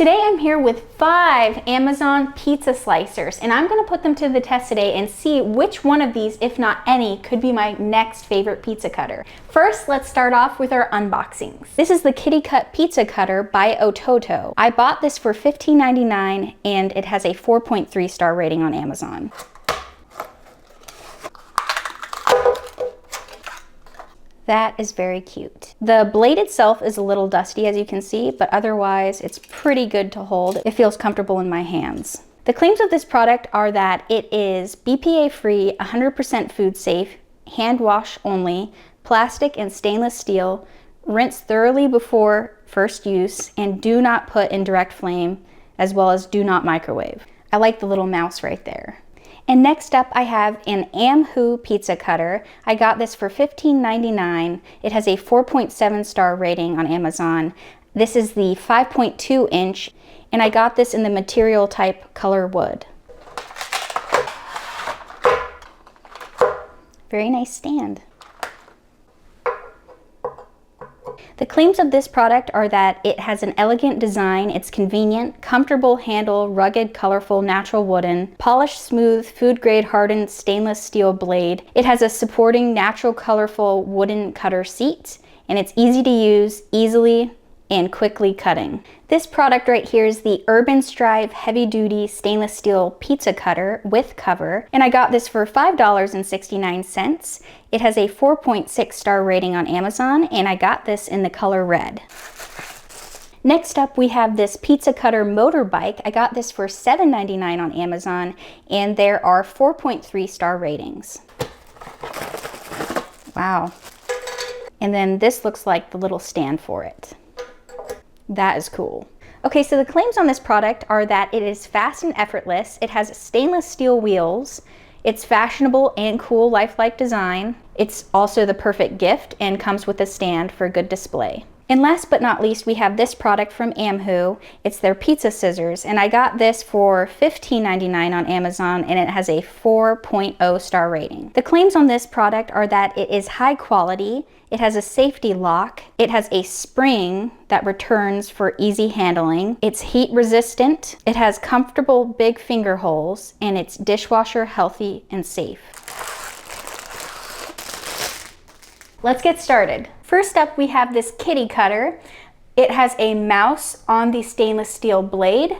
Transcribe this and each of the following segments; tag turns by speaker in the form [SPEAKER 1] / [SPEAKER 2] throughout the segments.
[SPEAKER 1] Today I'm here with 5 Amazon pizza slicers, and I'm going to put them to the test today and see which one of these, if not any, could be my next favorite pizza cutter. First, let's start off with our unboxings. This is the Kitty Cut Pizza Cutter by Ototo. I bought this for $15.99 and it has a 4.3 star rating on Amazon. That is very cute. The blade itself is a little dusty, as you can see, but otherwise it's pretty good to hold. It feels comfortable in my hands. The claims of this product are that it is BPA free, 100% food safe, hand wash only, plastic and stainless steel, rinse thoroughly before first use, and do not put in direct flame, as well as do not microwave. I like the little mouse right there. And next up I have an Amhoo pizza cutter. I got this for $15.99. It has a 4.7 star rating on Amazon. This is the 5.2 inch, and I got this in the material type color wood. Very nice stand. The claims of this product are that it has an elegant design, it's convenient, comfortable handle, rugged, colorful, natural wooden, polished, smooth, food grade hardened stainless steel blade. It has a supporting natural colorful wooden cutter seat, and it's easy to use, easily and quickly cutting. This product right here is the Urban Strive Heavy Duty Stainless Steel Pizza Cutter with cover, and I got this for $5.69. It has a 4.6 star rating on Amazon, and I got this in the color red. Next up we have this pizza cutter motorbike. I got this for $7.99 on Amazon, and there are 4.3 star ratings. Wow. And then this looks like the little stand for it. That is cool. Okay, so the claims on this product are that it is fast and effortless. It has stainless steel wheels. It's fashionable and cool, lifelike design. It's also the perfect gift and comes with a stand for good display. And last but not least, we have this product from Amhoo. It's their pizza scissors, and I got this for $15.99 on Amazon, and it has a 4.0 star rating. The claims on this product are that it is high quality, it has a safety lock, it has a spring that returns for easy handling, it's heat resistant, it has comfortable big finger holes, and it's dishwasher healthy and safe. Let's get started. First up, we have this kitty cutter. It has a mouse on the stainless steel blade.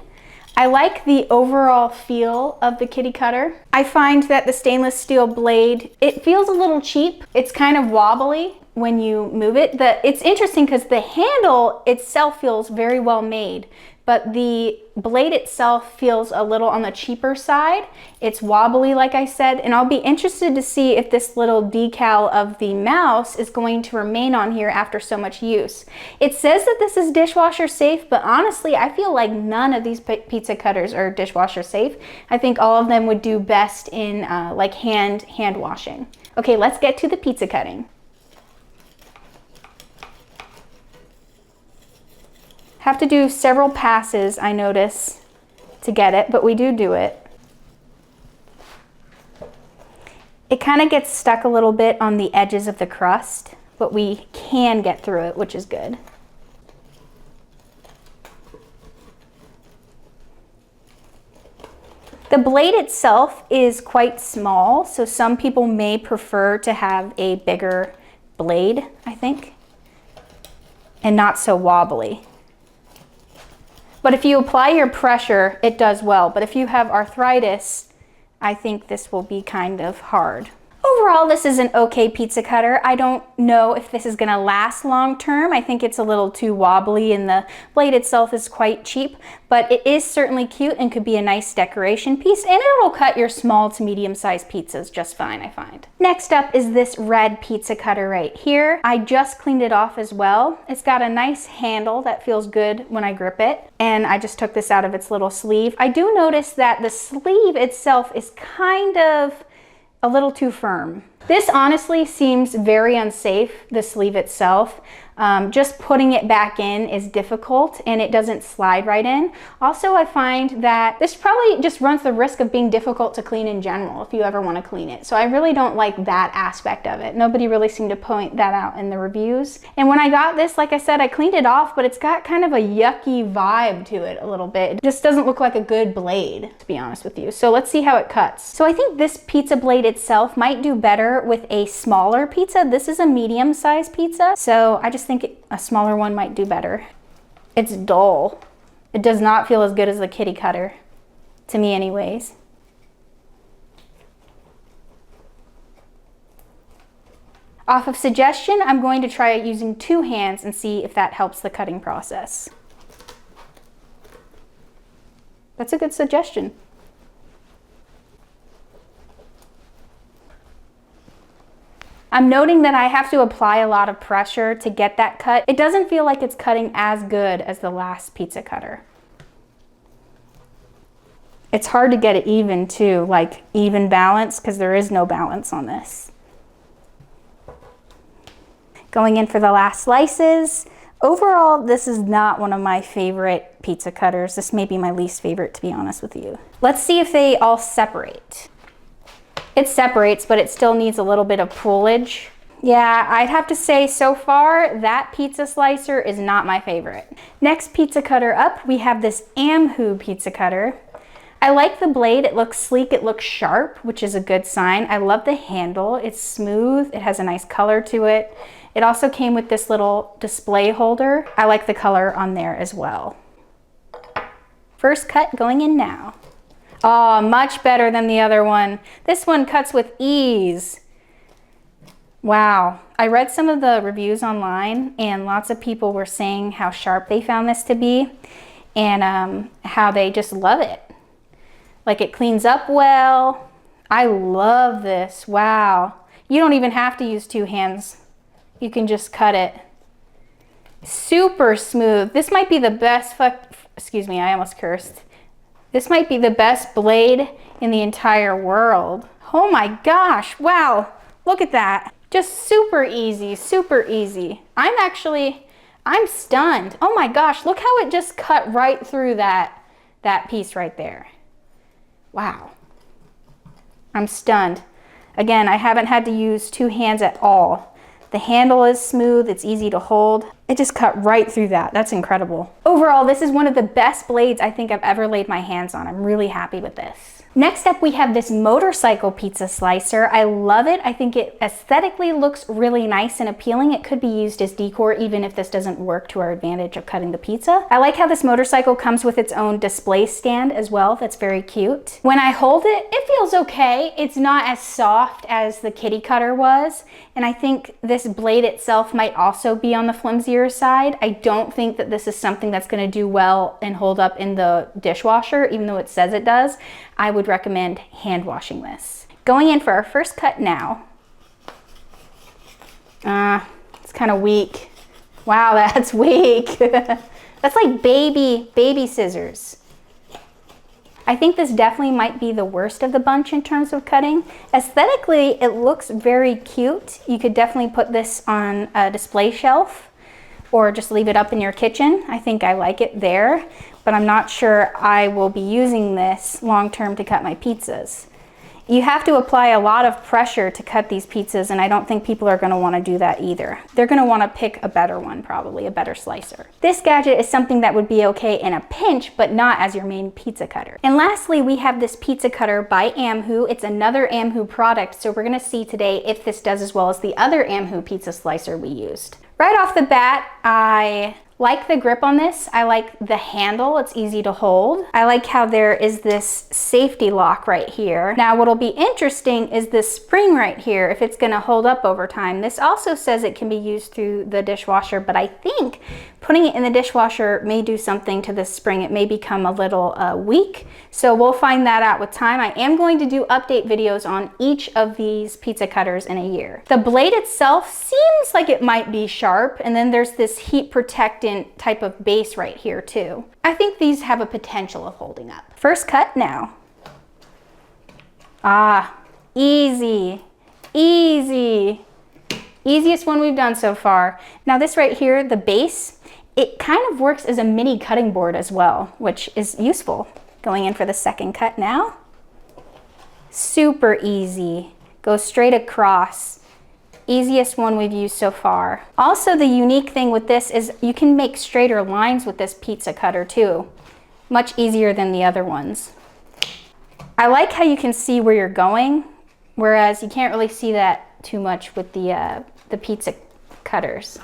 [SPEAKER 1] I like the overall feel of the kitty cutter. I find that the stainless steel blade, it feels a little cheap. It's kind of wobbly when you move it. It's interesting because the handle itself feels very well made, but the blade itself feels a little on the cheaper side. It's wobbly, like I said, and I'll be interested to see if this little decal of the mouse is going to remain on here after so much use. It says that this is dishwasher safe, but honestly, I feel like none of these pizza cutters are dishwasher safe. I think all of them would do best in like hand washing. Okay, let's get to the pizza cutting. Have to do several passes, I notice, to get it, but we do it. It kind of gets stuck a little bit on the edges of the crust, but we can get through it, which is good. The blade itself is quite small, so some people may prefer to have a bigger blade, I think, and not so wobbly. But if you apply your pressure, it does well. But if you have arthritis, I think this will be kind of hard. Overall, this is an okay pizza cutter. I don't know if this is gonna last long term. I think it's a little too wobbly, and the blade itself is quite cheap, but it is certainly cute and could be a nice decoration piece, and it'll cut your small to medium-sized pizzas just fine, I find. Next up is this red pizza cutter right here. I just cleaned it off as well. It's got a nice handle that feels good when I grip it, and I just took this out of its little sleeve. I do notice that the sleeve itself is kind of a little too firm. This honestly seems very unsafe, the sleeve itself. Just putting it back in is difficult and it doesn't slide right in. Also, I find that this probably just runs the risk of being difficult to clean in general if you ever want to clean it. So I really don't like that aspect of it. Nobody really seemed to point that out in the reviews. And when I got this, like I said, I cleaned it off, but it's got kind of a yucky vibe to it a little bit. It just doesn't look like a good blade, to be honest with you. So let's see how it cuts. So I think this pizza blade itself might do better with a smaller pizza. This is a medium-sized pizza, so I just think a smaller one might do better. It's dull. It does not feel as good as the kitty cutter, to me anyways. Off of suggestion, I'm going to try it using 2 hands and see if that helps the cutting process. That's a good suggestion. I'm noting that I have to apply a lot of pressure to get that cut. It doesn't feel like it's cutting as good as the last pizza cutter. It's hard to get it even too, like even balance, because there is no balance on this. Going in for the last slices. Overall, this is not one of my favorite pizza cutters. This may be my least favorite, to be honest with you. Let's see if they all separate. It separates, but it still needs a little bit of pullage. Yeah, I'd have to say so far, that pizza slicer is not my favorite. Next pizza cutter up, we have this Amhoo pizza cutter. I like the blade. It looks sleek, it looks sharp, which is a good sign. I love the handle. It's smooth, it has a nice color to it. It also came with this little display holder. I like the color on there as well. First cut going in now. Oh, much better than the other one. This one cuts with ease. Wow. I read some of the reviews online and lots of people were saying how sharp they found this to be and how they just love it. Like it cleans up well. I love this. Wow. You don't even have to use 2 hands. You can just cut it. Super smooth. This might be the best, excuse me, I almost cursed. This might be the best blade in the entire world. Oh my gosh, wow, look at that. Just super easy, super easy. I'm stunned. Oh my gosh, look how it just cut right through that piece right there. Wow, I'm stunned. Again, I haven't had to use 2 hands at all. The handle is smooth, it's easy to hold. It just cut right through that. That's incredible. Overall, this is one of the best blades I think I've ever laid my hands on. I'm really happy with this. Next up, we have this motorcycle pizza slicer. I love it. I think it aesthetically looks really nice and appealing. It could be used as decor even if this doesn't work to our advantage of cutting the pizza. I like how this motorcycle comes with its own display stand as well. That's very cute. When I hold it, it feels okay. It's not as soft as the kitty cutter was. And I think this blade itself might also be on the flimsier side. I don't think that this is something that's going to do well and hold up in the dishwasher, even though it says it does. I would recommend hand washing this. Going in for our first cut now. It's kind of weak. Wow, that's weak. That's like baby scissors. I think this definitely might be the worst of the bunch in terms of cutting. Aesthetically, it looks very cute. You could definitely put this on a display shelf or just leave it up in your kitchen. I think I like it there, but I'm not sure I will be using this long term to cut my pizzas. You have to apply a lot of pressure to cut these pizzas, and I don't think people are going to want to do that either. They're going to want to pick a better one, probably a better slicer. This gadget is something that would be okay in a pinch, but not as your main pizza cutter. And lastly, we have this pizza cutter by Amhoo. It's another Amhoo product, so we're going to see today if this does as well as the other Amhoo pizza slicer we used. Right off the bat, I like the grip on this. I like the handle, it's easy to hold. I like how there is this safety lock right here. Now what'll be interesting is this spring right here, if it's gonna hold up over time. This also says it can be used through the dishwasher, but I think putting it in the dishwasher may do something to this spring. It may become a little weak, so we'll find that out with time. I am going to do update videos on each of these pizza cutters in a year. The blade itself seems like it might be sharp, and then there's this heat protectant type of base right here too. I think these have a potential of holding up. First cut now. Easy. Easy. Easiest one we've done so far. Now this right here, the base, it kind of works as a mini cutting board as well, which is useful. Going in for the second cut now. Super easy. Goes straight across. Easiest one we've used so far. Also, the unique thing with this is you can make straighter lines with this pizza cutter too. Much easier than the other ones. I like how you can see where you're going, whereas you can't really see that too much with the pizza cutters.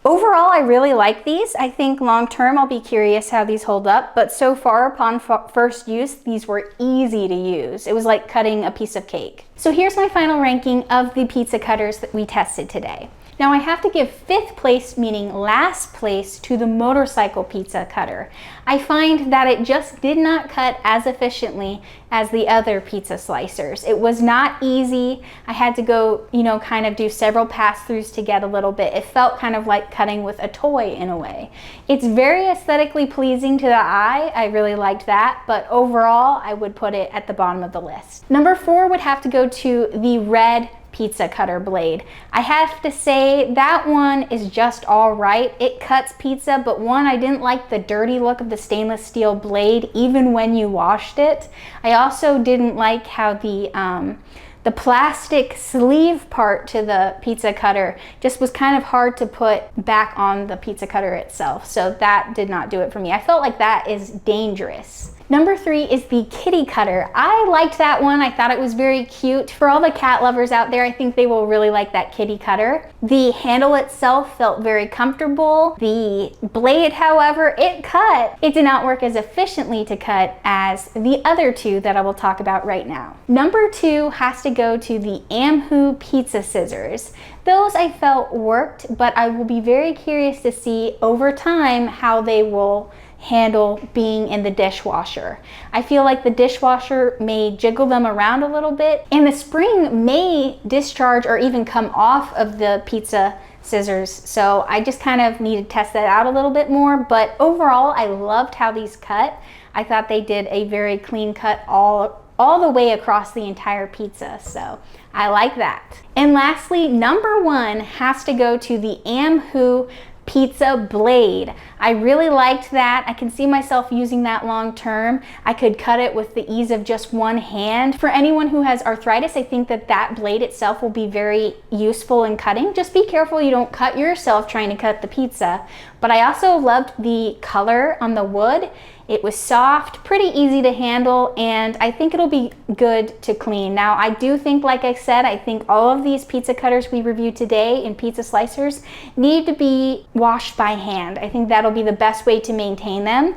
[SPEAKER 1] Overall, I really like these. I think long term I'll be curious how these hold up, but so far upon first use, these were easy to use. It was like cutting a piece of cake. So here's my final ranking of the pizza cutters that we tested today. Now I have to give 5th place, meaning last place, to the motorcycle pizza cutter. I find that it just did not cut as efficiently as the other pizza slicers. It was not easy. I had to go, kind of do several pass-throughs to get a little bit. It felt kind of like cutting with a toy in a way. It's very aesthetically pleasing to the eye. I really liked that, but overall, I would put it at the bottom of the list. Number 4 would have to go to the red pizza cutter blade. I have to say that one is just all right. It cuts pizza, but one, I didn't like the dirty look of the stainless steel blade even when you washed it. I also didn't like how the plastic sleeve part to the pizza cutter just was kind of hard to put back on the pizza cutter itself. So that did not do it for me. I felt like that is dangerous. Number 3 is the kitty cutter. I liked that one. I thought it was very cute. For all the cat lovers out there, I think they will really like that kitty cutter. The handle itself felt very comfortable. The blade, however, it cut. It did not work as efficiently to cut as the other two that I will talk about right now. Number 2 has to go to the Amhoo pizza scissors. Those I felt worked, but I will be very curious to see over time how they will handle being in the dishwasher. I feel like the dishwasher may jiggle them around a little bit, and the spring may discharge or even come off of the pizza scissors. So I just kind of need to test that out a little bit more, but overall I loved how these cut. I thought they did a very clean cut all the way across the entire pizza, so I like that. And lastly, number 1 has to go to the Amhoo pizza blade. I really liked that. I can see myself using that long term. I could cut it with the ease of just one hand. For anyone who has arthritis, I think that that blade itself will be very useful in cutting. Just be careful you don't cut yourself trying to cut the pizza. But I also loved the color on the wood. It was soft, pretty easy to handle, and I think it'll be good to clean. Now, I do think, like I said, I think all of these pizza cutters we reviewed today and pizza slicers need to be washed by hand. I think that'll be the best way to maintain them.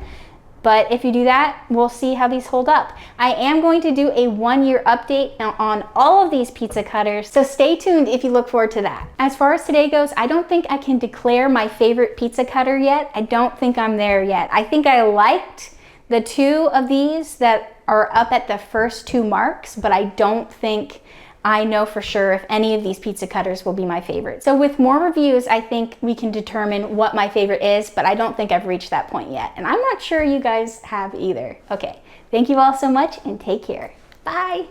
[SPEAKER 1] But if you do that, we'll see how these hold up. I am going to do a 1-year update on all of these pizza cutters, so stay tuned if you look forward to that. As far as today goes, I don't think I can declare my favorite pizza cutter yet. I don't think I'm there yet. I think I liked the 2 of these that are up at the first 2 marks, but I don't think I know for sure if any of these pizza cutters will be my favorite. So with more reviews, I think we can determine what my favorite is, but I don't think I've reached that point yet. And I'm not sure you guys have either. Okay, thank you all so much and take care. Bye.